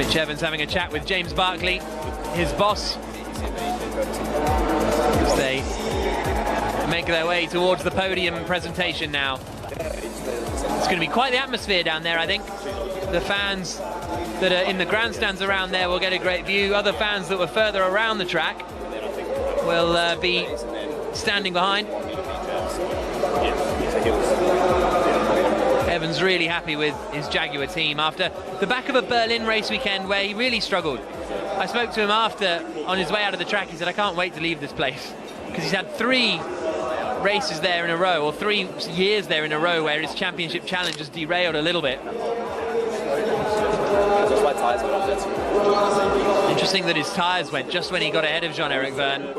Mitch Evans having a chat with James Barclay, his boss, as they make their way towards the podium presentation now. It's going to be quite the atmosphere down there, I think. The fans that are in the grandstands around there will get a great view. Other fans that were further around the track will be standing behind. Evans really happy with his Jaguar team after the back of a Berlin race weekend where he really struggled. I spoke to him after, on his way out of the track. He said, I can't wait to leave this place, because he's had 3 races there in a row, or 3 years there in a row, where his championship challenge has derailed a little bit. Interesting that his tyres went just when he got ahead of Jean-Eric Verne.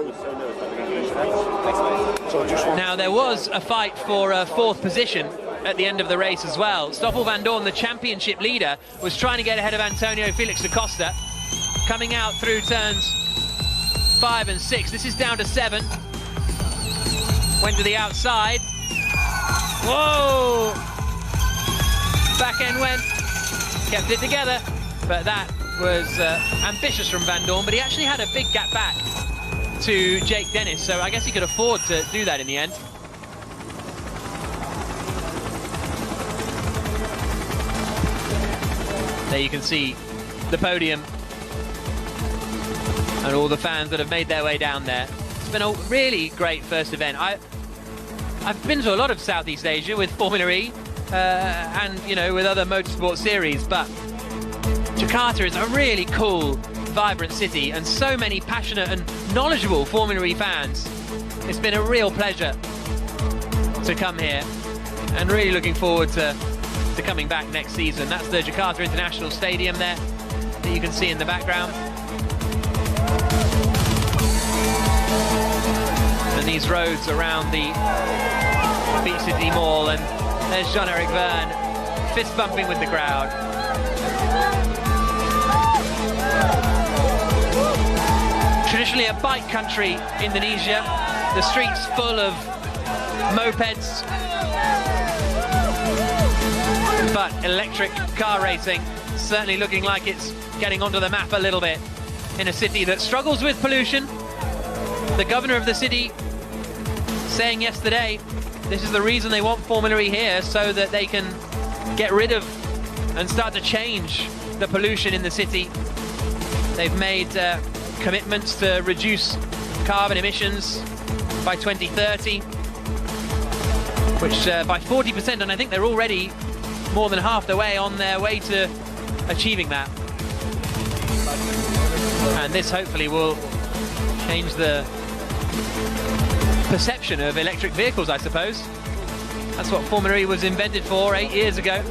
Now, there was a fight for a 4th position at the end of the race as well. Stoffel Vandoorne, the championship leader, was trying to get ahead of Antonio Felix da Costa, coming out through turns 5 and 6. This is down to 7. Went to the outside. Whoa! Back end went. Kept it together. But that was ambitious from Vandoorne, but he actually had a big gap back to Jake Dennis, so I guess he could afford to do that in the end. There you can see the podium and all the fans that have made their way down there. It's been a really great first event. I've been to a lot of Southeast Asia with Formula E and, you know, with other motorsport series, but Jakarta is a really cool, vibrant city, and so many passionate and knowledgeable Formula E fans. It's been a real pleasure to come here, and really looking forward to coming back next season. That's the Jakarta International Stadium there that you can see in the background. And these roads around the Beach City Mall, and there's Jean-Eric Verne fist bumping with the crowd. Traditionally a bike country, Indonesia. The streets full of mopeds. But electric car racing certainly looking like it's getting onto the map a little bit in a city that struggles with pollution. The governor of the city saying yesterday this is the reason they want Formula E here, so that they can get rid of and start to change the pollution in the city. They've made commitments to reduce carbon emissions by 2030, which by 40%, and I think they're already more than half the way on their way to achieving that. And this hopefully will change the perception of electric vehicles, I suppose. That's what Formula E was invented for 8 years ago.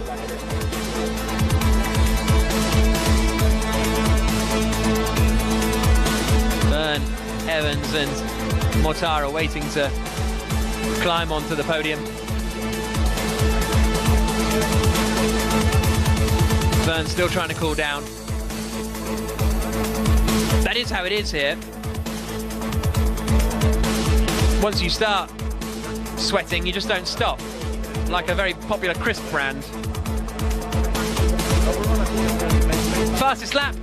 Verne, Evans and Mortara waiting to climb onto the podium. Verne's still trying to cool down. That is how it is here. Once you start sweating, you just don't stop, like a very popular crisp brand. Fastest lap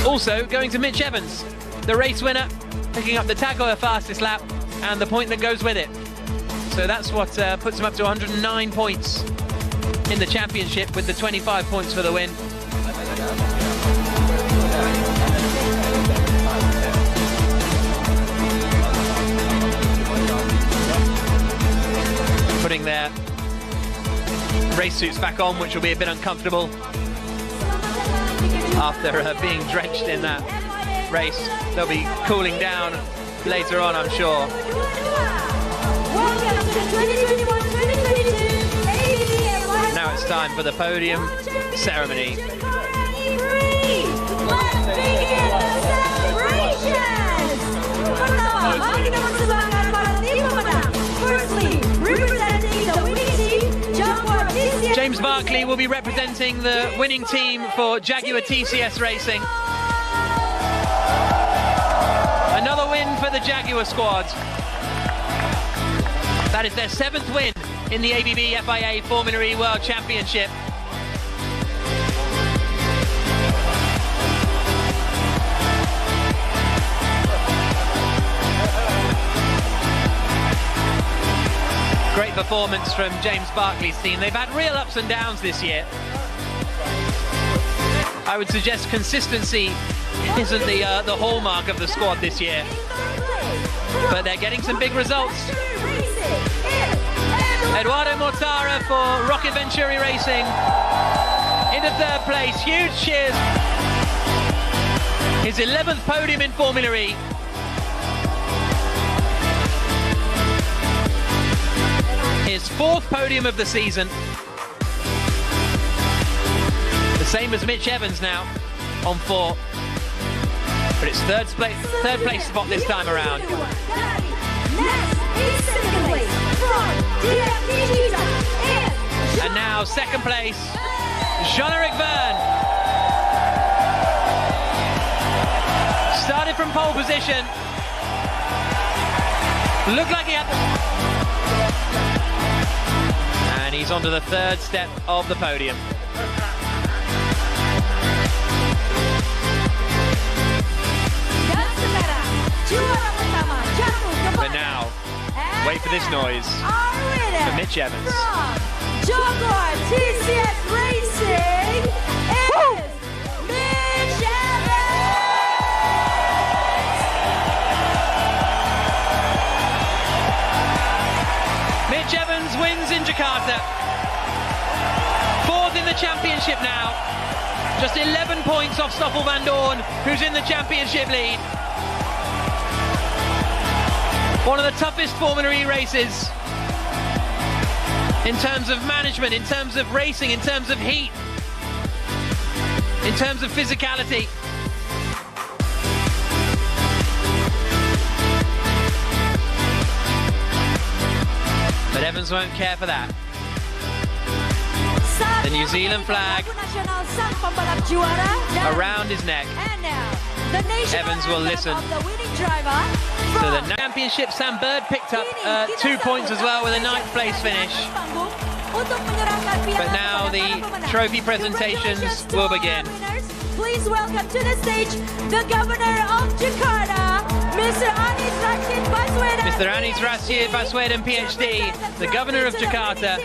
also going to Mitch Evans, the race winner, picking up the Tag Heuer fastest lap and the point that goes with it. So that's what puts him up to 109 points in the championship, with the 25 points for the win. Putting their race suits back on, which will be a bit uncomfortable after being drenched in that race. They'll be cooling down later on, I'm sure. Now it's time for the podium ceremony. James Barclay will be representing the winning team for Jaguar TCS Racing. Another win for the Jaguar squad. That is their 7th win in the ABB FIA Formula E World Championship. performance from James Barclay's team. They've had real ups and downs this year. I would suggest consistency isn't the hallmark of the squad this year, but they're getting some big results. Eduardo Mortara for Rocket Venturi Racing into third place. Huge cheers. His 11th podium in Formula E. His 4th podium of the season. The same as Mitch Evans now on 4. But it's third place spot this time around. And now second place, Jean-Eric Verne. Started from pole position. Looked like he had... And he's onto the third step of the podium. But now, wait for this noise for Mitch Evans. Jaguar TCS Racing is Mitch Evans! Mitch Evans wins in Jakarta. 4th in the championship now. Just 11 points off Stoffel van Dorn, who's in the championship lead. One of the toughest Formula E races in terms of management, in terms of racing, in terms of heat, in terms of physicality. But Evans won't care for that. The New Zealand flag around his neck. Evans will listen to the championship. Sam Bird picked up 2 points as well with a 9th place finish. But now the trophy presentations will begin. Please welcome to the stage the Governor of Jakarta, Mr. Anies Rashid Baswedan. Mr. Anies Rashid Baswedan, PhD, the Governor of Jakarta,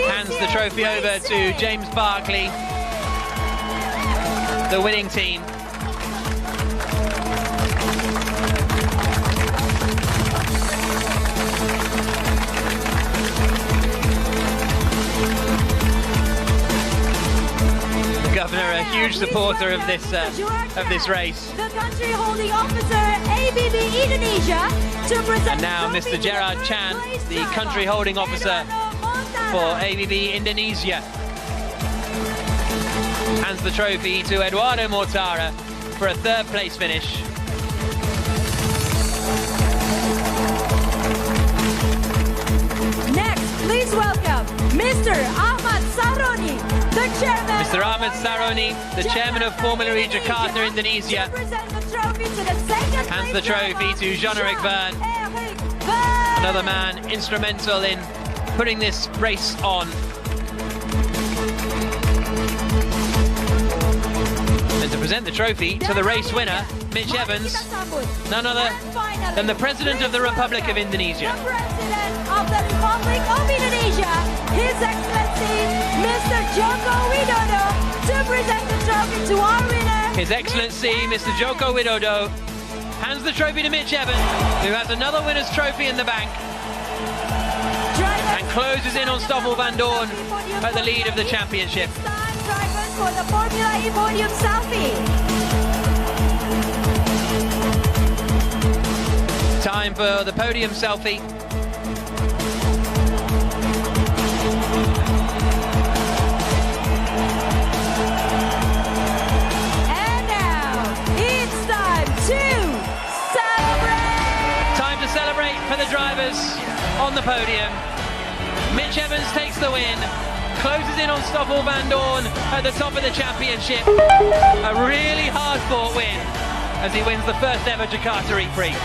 hands the trophy over to James Barclay, the winning team. Governor, a huge supporter of this race. The country holding officer, ABB Indonesia, to present. And now Mr. Gerard Chan, the country holding officer for ABB Indonesia, hands the trophy to Eduardo Mortara for a 3rd place finish. Next, please welcome Mr. Ahmad Saroni, the chairman. Mr. Ahmad Saroni, the chairman of Formula E Jakarta, Indonesia, hands the trophy to Jean-Eric Verne, another man instrumental in putting this race on. And to present the trophy to the race winner, Mitch Evans, none other than the President of the Republic of Indonesia. The President of the Republic of Indonesia, His Excellency, Mr. Joko Widodo, to present the trophy to our winner. His Excellency, Mr. Joko Widodo, hands the trophy to Mitch Evans, who has another winner's trophy in the bank, and closes in on Stoffel van Dorn at the lead of the championship. Drivers for the Formula E podium selfie. Time for the podium selfie. And now it's time to celebrate. Time to celebrate for the drivers on the podium. Mitch Evans takes the win, closes in on Stoffel van Dorn at the top of the championship. A really hard-fought win as he wins the first ever Jakarta E-Prix.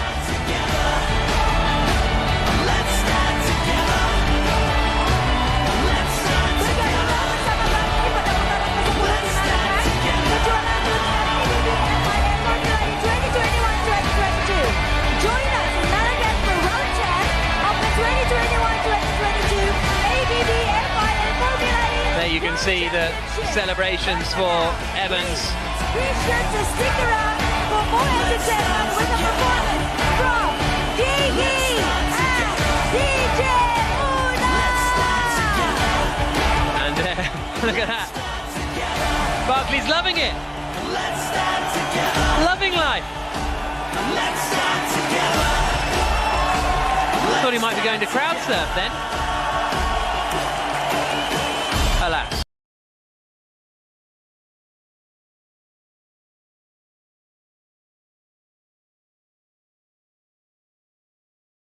Join us in Malaga for round 10 of the 2021-2022 you can see the celebrations for Evans. Be sure to stick around for more entertainment with a performance from Gigi and DJ Una. And look at that. Barkley's loving it. Loving life. Thought he might be going to crowd surf then.